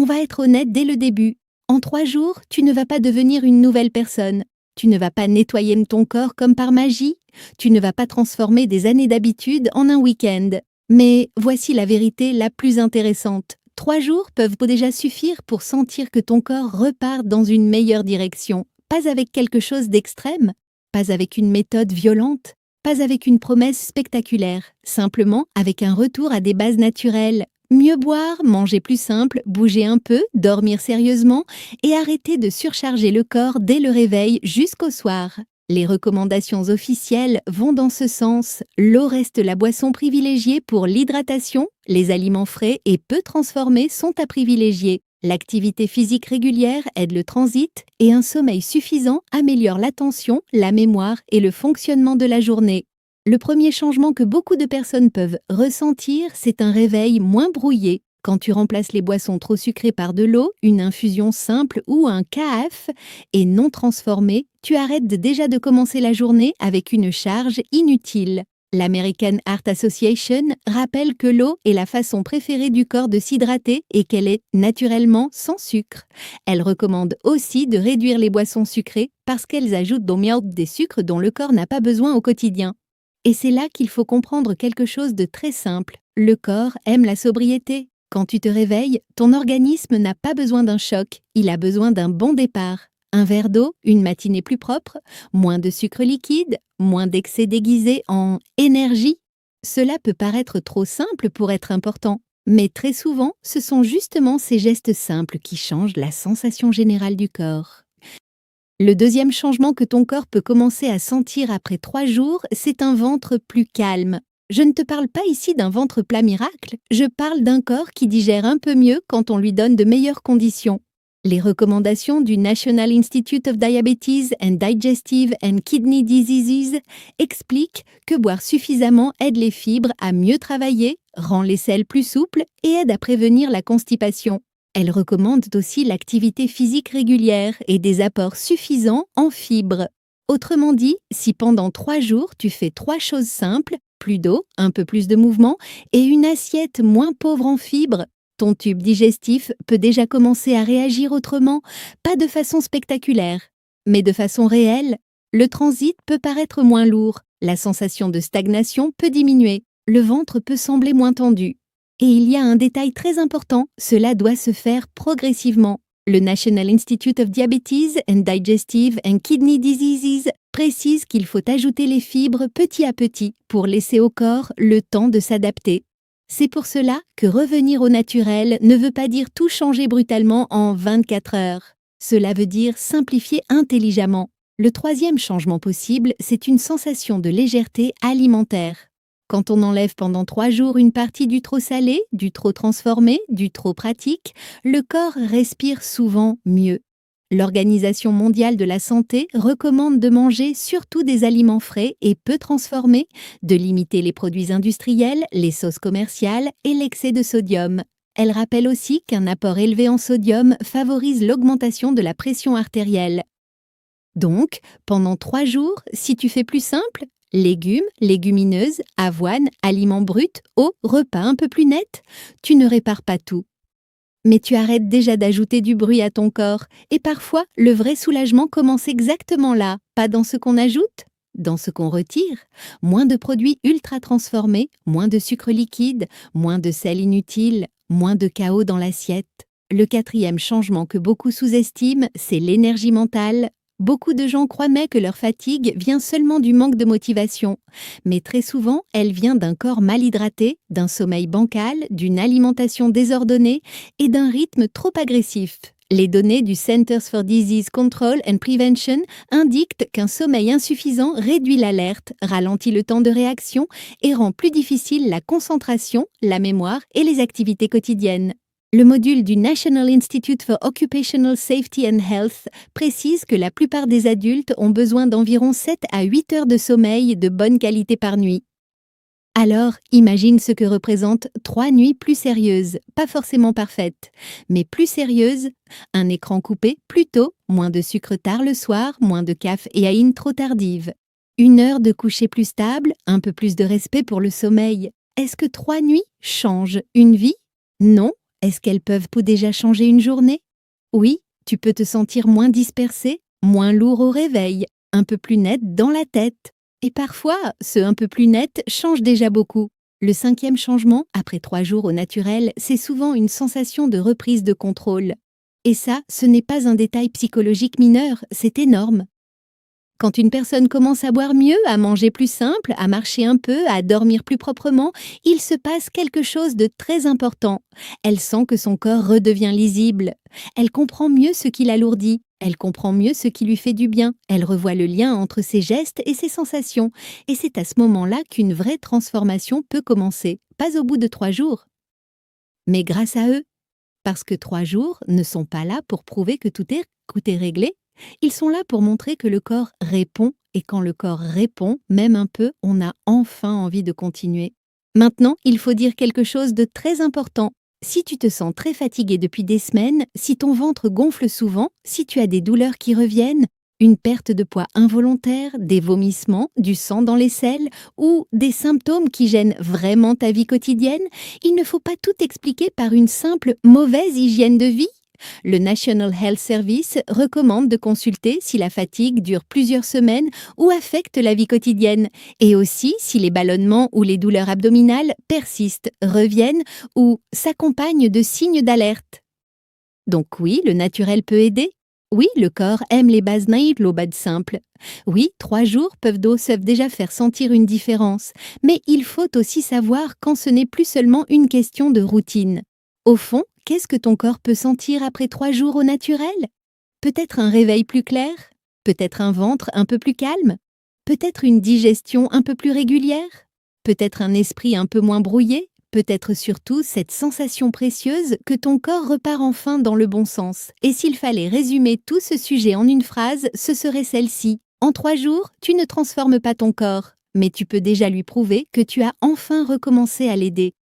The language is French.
va être honnête dès le début. En 3 jours, tu ne vas pas devenir une nouvelle personne. Tu ne vas pas nettoyer ton corps comme par magie. Tu ne vas pas transformer des années d'habitude en un week-end. Mais voici la vérité la plus intéressante. 3 jours peuvent déjà suffire pour sentir que ton corps repart dans une meilleure direction. Pas avec quelque chose d'extrême, pas avec une méthode violente, pas avec une promesse spectaculaire, simplement avec un retour à des bases naturelles. Mieux boire, manger plus simple, bouger un peu, dormir sérieusement et arrêter de surcharger le corps dès le réveil jusqu'au soir. Les recommandations officielles vont dans ce sens. L'eau reste la boisson privilégiée pour l'hydratation, les aliments frais et peu transformés sont à privilégier. L'activité physique régulière aide le transit et un sommeil suffisant améliore l'attention, la mémoire et le fonctionnement de la journée. Le premier changement que beaucoup de personnes peuvent ressentir, c'est un réveil moins brouillé. Quand tu remplaces les boissons trop sucrées par de l'eau, une infusion simple ou un café et non transformé, tu arrêtes déjà de commencer la journée avec une charge inutile. L'American Heart Association rappelle que l'eau est la façon préférée du corps de s'hydrater et qu'elle est naturellement sans sucre. Elle recommande aussi de réduire les boissons sucrées parce qu'elles ajoutent dans milk des sucres dont le corps n'a pas besoin au quotidien. Et c'est là qu'il faut comprendre quelque chose de très simple. Le corps aime la sobriété. Quand tu te réveilles, ton organisme n'a pas besoin d'un choc, il a besoin d'un bon départ. Un verre d'eau, une matinée plus propre, moins de sucre liquide, moins d'excès déguisé en énergie. Cela peut paraître trop simple pour être important, mais très souvent, ce sont justement ces gestes simples qui changent la sensation générale du corps. Le deuxième changement que ton corps peut commencer à sentir après 3 jours, c'est un ventre plus calme. Je ne te parle pas ici d'un ventre plat miracle, je parle d'un corps qui digère un peu mieux quand on lui donne de meilleures conditions. Les recommandations du National Institute of Diabetes and Digestive and Kidney Diseases expliquent que boire suffisamment aide les fibres à mieux travailler, rend les selles plus souples et aide à prévenir la constipation. Elles recommandent aussi l'activité physique régulière et des apports suffisants en fibres. Autrement dit, si pendant 3 jours tu fais 3 choses simples, plus d'eau, un peu plus de mouvement et une assiette moins pauvre en fibres, ton tube digestif peut déjà commencer à réagir autrement, pas de façon spectaculaire, mais de façon réelle. Le transit peut paraître moins lourd, la sensation de stagnation peut diminuer, le ventre peut sembler moins tendu. Et il y a un détail très important, cela doit se faire progressivement. Le National Institute of Diabetes and Digestive and Kidney Diseases précise qu'il faut ajouter les fibres petit à petit pour laisser au corps le temps de s'adapter. C'est pour cela que revenir au naturel ne veut pas dire tout changer brutalement en 24 heures. Cela veut dire simplifier intelligemment. Le troisième changement possible, c'est une sensation de légèreté alimentaire. Quand on enlève pendant 3 jours une partie du trop salé, du trop transformé, du trop pratique, le corps respire souvent mieux. L'Organisation mondiale de la santé recommande de manger surtout des aliments frais et peu transformés, de limiter les produits industriels, les sauces commerciales et l'excès de sodium. Elle rappelle aussi qu'un apport élevé en sodium favorise l'augmentation de la pression artérielle. Donc, pendant 3 jours, si tu fais plus simple, légumes, légumineuses, avoine, aliments bruts, eau, repas un peu plus nets, tu ne répares pas tout. Mais tu arrêtes déjà d'ajouter du bruit à ton corps, et parfois le vrai soulagement commence exactement là, pas dans ce qu'on ajoute, dans ce qu'on retire. Moins de produits ultra transformés, moins de sucre liquide, moins de sel inutile, moins de chaos dans l'assiette. Le quatrième changement que beaucoup sous-estiment, c'est l'énergie mentale. Beaucoup de gens croient que leur fatigue vient seulement du manque de motivation, mais très souvent, elle vient d'un corps mal hydraté, d'un sommeil bancal, d'une alimentation désordonnée et d'un rythme trop agressif. Les données du Centers for Disease Control and Prevention indiquent qu'un sommeil insuffisant réduit l'alerte, ralentit le temps de réaction et rend plus difficile la concentration, la mémoire et les activités quotidiennes. Le module du National Institute for Occupational Safety and Health précise que la plupart des adultes ont besoin d'environ 7 à 8 heures de sommeil de bonne qualité par nuit. Alors, imagine ce que représentent 3 nuits plus sérieuses, pas forcément parfaites, mais plus sérieuses. Un écran coupé plus tôt, moins de sucre tard le soir, moins de caféine trop tardive. 1 heure de coucher plus stable, un peu plus de respect pour le sommeil. Est-ce que 3 nuits changent une vie? Non. Est-ce qu'elles peuvent déjà changer une journée? Oui, tu peux te sentir moins dispersé, moins lourd au réveil, un peu plus net dans la tête. Et parfois, ce un peu plus net change déjà beaucoup. Le 5e changement, après 3 jours au naturel, c'est souvent une sensation de reprise de contrôle. Et ça, ce n'est pas un détail psychologique mineur, c'est énorme. Quand une personne commence à boire mieux, à manger plus simple, à marcher un peu, à dormir plus proprement, il se passe quelque chose de très important. Elle sent que son corps redevient lisible. Elle comprend mieux ce qui l'alourdit. Elle comprend mieux ce qui lui fait du bien. Elle revoit le lien entre ses gestes et ses sensations. Et c'est à ce moment-là qu'une vraie transformation peut commencer. Pas au bout de 3 jours, mais grâce à eux. Parce que 3 jours ne sont pas là pour prouver que tout est réglé. Ils sont là pour montrer que le corps répond, et quand le corps répond, même un peu, on a enfin envie de continuer. Maintenant, il faut dire quelque chose de très important. Si tu te sens très fatigué depuis des semaines, si ton ventre gonfle souvent, si tu as des douleurs qui reviennent, une perte de poids involontaire, des vomissements, du sang dans les selles ou des symptômes qui gênent vraiment ta vie quotidienne, il ne faut pas tout expliquer par une simple mauvaise hygiène de vie. Le National Health Service recommande de consulter si la fatigue dure plusieurs semaines ou affecte la vie quotidienne, et aussi si les ballonnements ou les douleurs abdominales persistent, reviennent ou s'accompagnent de signes d'alerte. Donc oui, le naturel peut aider. Oui, le corps aime les bases naïves, l'eau bade simple. Oui, 3 jours d'eau peuvent déjà faire sentir une différence, mais il faut aussi savoir quand ce n'est plus seulement une question de routine. Au fond, qu'est-ce que ton corps peut sentir après 3 jours au naturel? Peut-être un réveil plus clair? Peut-être un ventre un peu plus calme? Peut-être une digestion un peu plus régulière? Peut-être un esprit un peu moins brouillé? Peut-être surtout cette sensation précieuse que ton corps repart enfin dans le bon sens. Et s'il fallait résumer tout ce sujet en une phrase, ce serait celle-ci. En 3 jours, tu ne transformes pas ton corps, mais tu peux déjà lui prouver que tu as enfin recommencé à l'aider.